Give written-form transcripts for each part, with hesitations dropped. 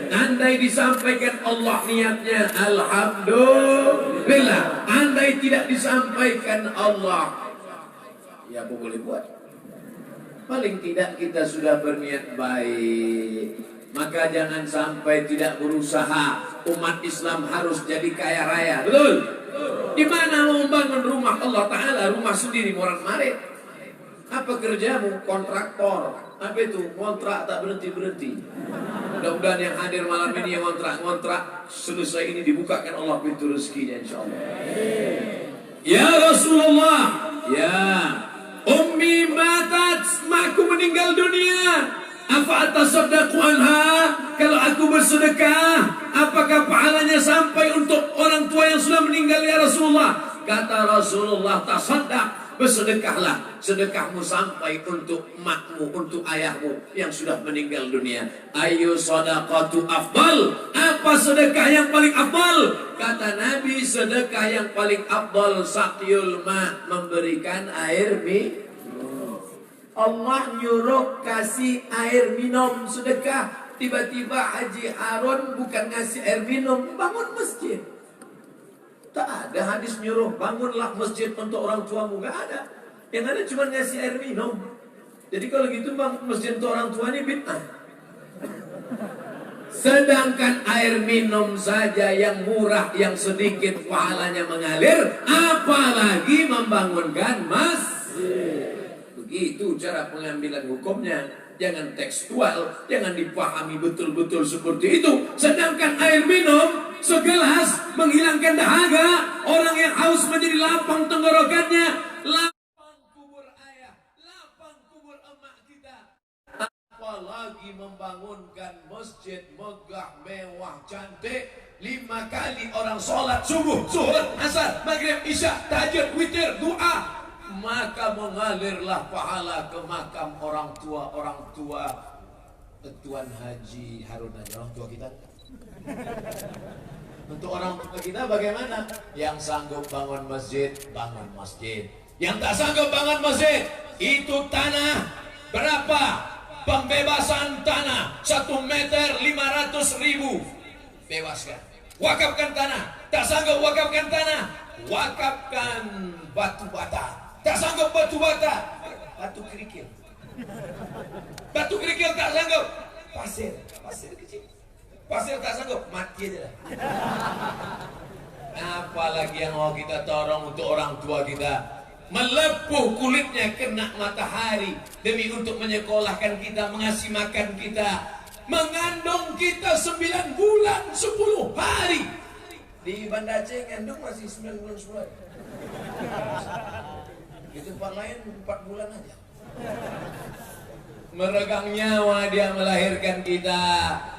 Andai disampaikan Allah niatnya alhamdulillah. Andai tidak disampaikan Allah, ya apa boleh buat? Paling tidak kita sudah berniat baik. Maka jangan sampai tidak berusaha. Umat Islam harus jadi kaya raya. Betul? Di mana mau membangun rumah Allah Ta'ala, rumah sendiri orang marit? Apa kerjamu? Kontraktor. Apa itu? Kontrak tak berhenti-berhenti. Mudah-mudahan yang hadir malam ini yang kontrak selesai ini dibukakan Allah pintu rezekinya insyaallah. Ya Rasulullah, ya Ummi matat, makku meninggal dunia. Apa atasaddaqu anha? Kalau aku bersedekah, apakah pahalanya sampai untuk orang tua yang sudah meninggal ya Rasulullah? Kata Rasulullah, tasaddaq, bersedekahlah. Sedekahmu sampai untuk emakmu, untuk ayahmu yang sudah meninggal dunia. Ayu sadaqatu afdal. Apa sedekah yang paling afdal? Kata Nabi, sedekah yang paling afdal saqyul ma, memberikan air minum. Allah nyuruh kasih air minum sedekah. Tiba-tiba Haji Harun bukan ngasih air minum, bangun masjid. Tak ada hadis nyuruh bangunlah masjid untuk orang tuamu, gak ada. Yang ada cuma ngasih air minum. Jadi kalau gitu bangun masjid untuk orang tuanya bid'ah. Sedangkan air minum saja yang murah, yang sedikit pahalanya mengalir, apalagi membangunkan masjid. Begitu cara pengambilan hukumnya. Jangan tekstual, jangan dipahami betul-betul seperti itu. Sedangkan air minum segelas menghilangkan dahaga. Orang yang haus menjadi lapang tenggorokannya. Lapang kubur ayah, lapang kubur emak kita. Apalagi membangunkan masjid megah, mewah, cantik. 5 kali orang sholat subuh, zuhur, asar, maghrib, isya, tahajud, witir, doa. Maka mengalirlah pahala ke makam orang tua Tuan Haji Harun aja, orang tua kita. Untuk orang tua kita bagaimana? Yang sanggup bangun masjid, bangun masjid. Yang tak sanggup bangun masjid, itu tanah berapa? Pembebasan tanah 1 meter 500.000, bebaskan. Wakafkan tanah. Tak sanggup wakafkan tanah, wakafkan batu bata. Tak sanggup batu bata, batu kerikil. Batu kerikil tak sanggup, pasir kecil. Pasir tak sanggup, mati aja lah. Apalagi yang mau kita tolong untuk orang tua kita. Melepuh kulitnya kena matahari demi untuk menyekolahkan kita, mengasih makan kita, mengandung kita 9 bulan 10 hari. Di Banda Aceh ngandung masih 9 bulan 10 hari. Di tempat lain 4 bulan aja. Meregang nyawa dia melahirkan kita.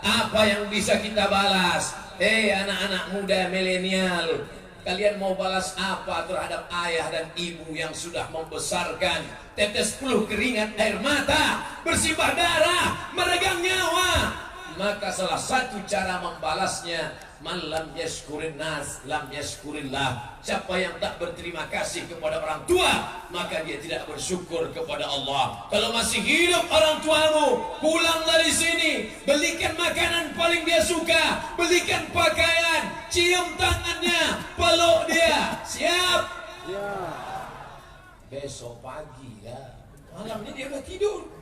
Apa yang bisa kita balas? Anak-anak muda milenial, kalian mau balas apa terhadap ayah dan ibu yang sudah membesarkan? Tetes peluh keringat air mata, bersimbah darah, meregang nyawa. Maka salah satu cara membalasnya, man lam yashkurin nas lam yashkurillah. Siapa yang tak berterima kasih kepada orang tua, maka dia tidak bersyukur kepada Allah. Kalau masih hidup orang tuamu, pulang dari sini, belikan makanan paling dia suka, belikan pakaian, cium tangannya, peluk dia. Siap? Ya. Besok pagi ya, malamnya dia udah tidur.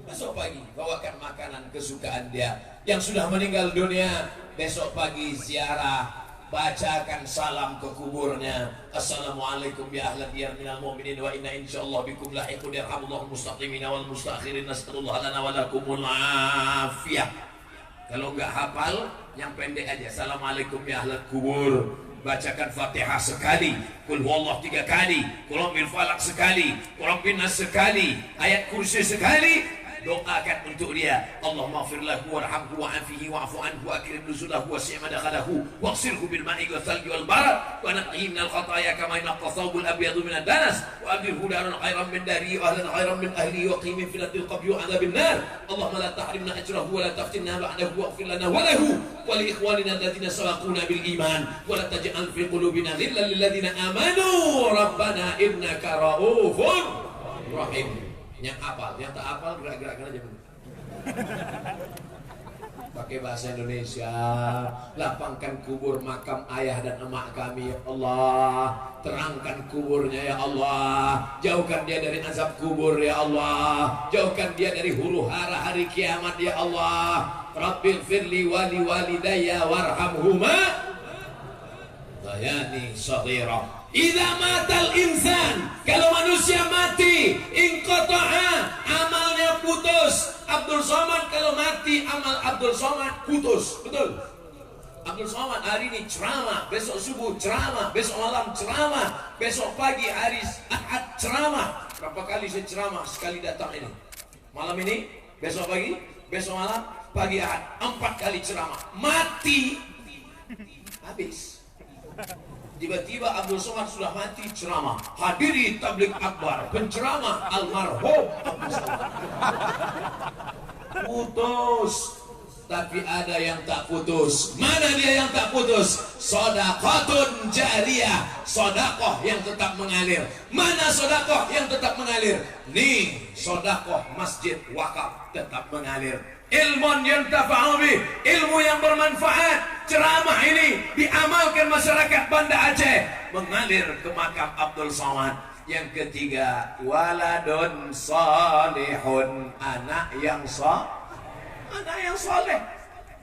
Besok pagi bawakan makanan kesukaan dia. Yang sudah meninggal dunia, besok pagi ziarah, bacakan salam ke kuburnya. Assalamualaikum ya ahlan diyar minal mu'minin wa inna insyaallah bikum lahiqun yarhamullahu mustaqimina wal mustakhirin nasallallahu lana wa lakumul afiyah. Kalau enggak hafal, yang pendek aja. Assalamualaikum ya ahlan kubur. Bacakan Fatihah sekali, Qul huwallahu 3 kali, Qul bil falaq sekali, Qul bin nas sekali, ayat kursi sekali. Doakan untuk dia. Allahumma ighfir lahu warhamhu wa'afihi wa'fu anhu wa akrim nuzulahu wasi' madkhalahu waghsilhu bil ma'i wal thalji wal barad wa naqqihi minal khataaya kama yanqqa thawbul abyadu minad danas wa abdilhu daran khairan min darihi wa ahlan khairan min ahlihi wa qihim fil qabri wa adhabin nar. Allahumma la tahrimna ajrahu wa la taftinna ba'dahu waghfir lana wa lahu wa li ikhwanina alladziina sabaquna bil iman wa la taj'al fi qulubina ghillan lil ladziina amanu rabbana innaka ra'ufur rahim. Yang hafal, yang tak hafal gerak-gerakkan aja. pakai bahasa Indonesia. Lapangkan kubur makam ayah dan emak kami ya Allah, terangkan kuburnya ya Allah, jauhkan dia dari azab kubur ya Allah, jauhkan dia dari huru hara hari kiamat ya Allah. Rabbil firli wali walidayya warhamhuma bayani saghira. Idza matal insan, kalau manusia mati, inqata'a, amalnya putus. Abdul Somad kalau mati, amal Abdul Somad putus. Betul. Abdul Somad hari ini ceramah, besok subuh ceramah, besok malam ceramah, besok pagi hari Ahad ceramah. Berapa kali saya ceramah? Sekali datang ini. Malam ini, besok pagi, besok malam, pagi Ahad. 4 kali ceramah. Mati. Habis. Tiba-tiba Abdul Somad sudah mati ceramah. Hadiri tabligh akbar, penceramah almarhum Abdul Somad. Putus. Tapi ada yang tak putus. Mana dia yang tak putus? Shadaqatun jariyah, sedekah yang tetap mengalir. Mana sedekah yang tetap mengalir? Nih, sedekah masjid wakaf tetap mengalir. Ilmun yang tafa'ubi, ilmu yang bermanfaat. Ceramah ini diamalkan masyarakat Banda Aceh, mengalir ke makam Abdul Somad. Yang ketiga, waladun salihun, anak yang soleh.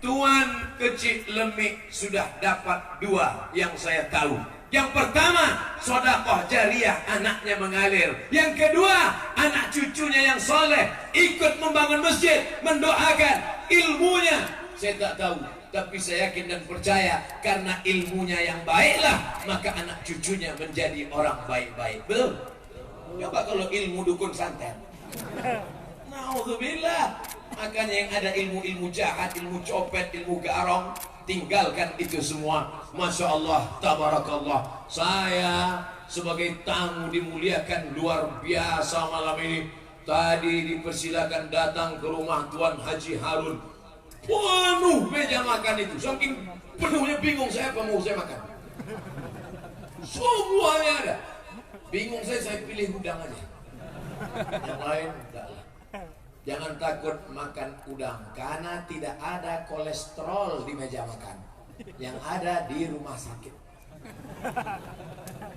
Tuan kecil lemik sudah dapat 2 yang saya tahu. Yang pertama, sedekah jariyah, anaknya mengalir. Yang kedua, anak cucunya yang soleh ikut membangun masjid, mendoakan. Ilmunya saya tak tahu, tapi saya yakin dan percaya karena ilmunya yang baiklah, maka anak cucunya menjadi orang baik-baik. Betul? Coba kalau ilmu dukun santet. Naudzubillah. Makanya yang ada ilmu-ilmu jahat, ilmu copet, ilmu garong, tinggalkan itu semua. Masya Allah, tabarakallah. Saya sebagai tamu dimuliakan luar biasa malam ini. Tadi dipersilakan datang ke rumah Tuan Haji Harun. Penuh meja makan itu. Saking penuhnya bingung saya apa mau saya makan. Semuanya ada. Bingung saya pilih udang aja. Yang lain enggak lah. Jangan takut makan udang, karena tidak ada kolesterol di meja makan. Yang ada di rumah sakit.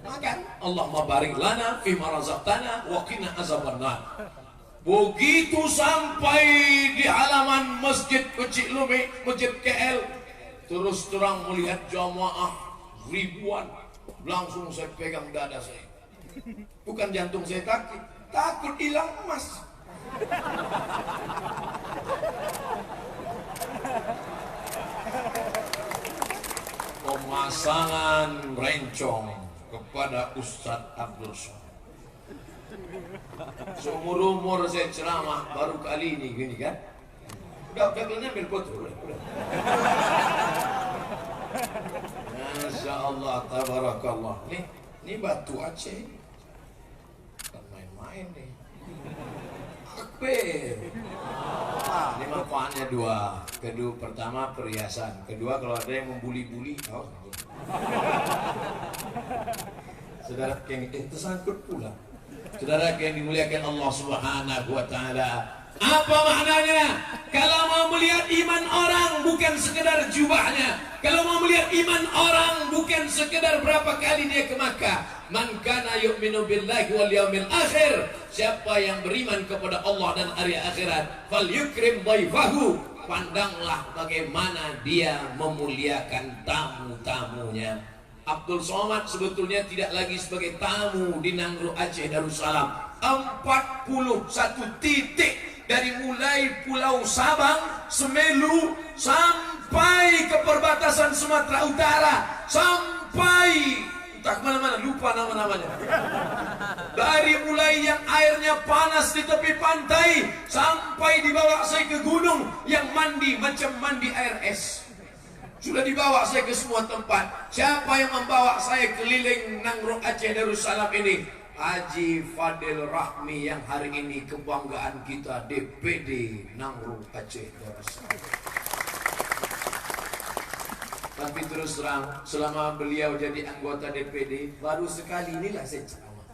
Makan. Allahumma barik lana fima razaqtana wa qina azabannar. Begitu sampai di halaman Masjid Kecil Lumi, Masjid KL, terus terang melihat jamaah ribuan, langsung saya pegang dada saya. Bukan jantung saya takut hilang emas. Pemasangan rencong kepada Ustadz Abdul Somad. Seumur-umur saya ceramah baru kali ini gini kan. Udah ambil foto. Masya Allah, tabarakallah. Ini batu Aceh. Bukan main-main nih. Ini manfaatnya 2. Kedua, pertama perhiasan. Kedua, kalau ada yang membuli-buli, saudara yang tersangkut pula. Saudara yang dimuliakan Allah Subhanahu wa Ta'ala, apa maknanya? Kalau mau melihat iman orang bukan sekedar jubahnya. Kalau mau melihat iman orang bukan sekedar berapa kali dia ke Makkah. Man kana yu'minu billahi wal yaumil akhir, siapa yang beriman kepada Allah dan hari akhirat, falyukrim dhaifahu, pandanglah bagaimana dia memuliakan tamu-tamunya. Abdul Somad sebetulnya tidak lagi sebagai tamu di Nangro Aceh Darussalam. 41 titik dari mulai Pulau Sabang, Semelu sampai ke perbatasan Sumatera Utara, sampai tak mana-mana, lupa nama-namanya. Dari mulai yang airnya panas di tepi pantai sampai dibawa saya ke gunung yang mandi macam mandi air es. Sudah dibawa saya ke semua tempat. Siapa yang membawa saya keliling Nangro Aceh Darussalam ini? Haji Fadil Rahmi yang hari ini kebanggaan kita, DPD Nangro Aceh Darussalam. Tapi terus terang, selama beliau jadi anggota DPD, baru sekali inilah saya ceramah.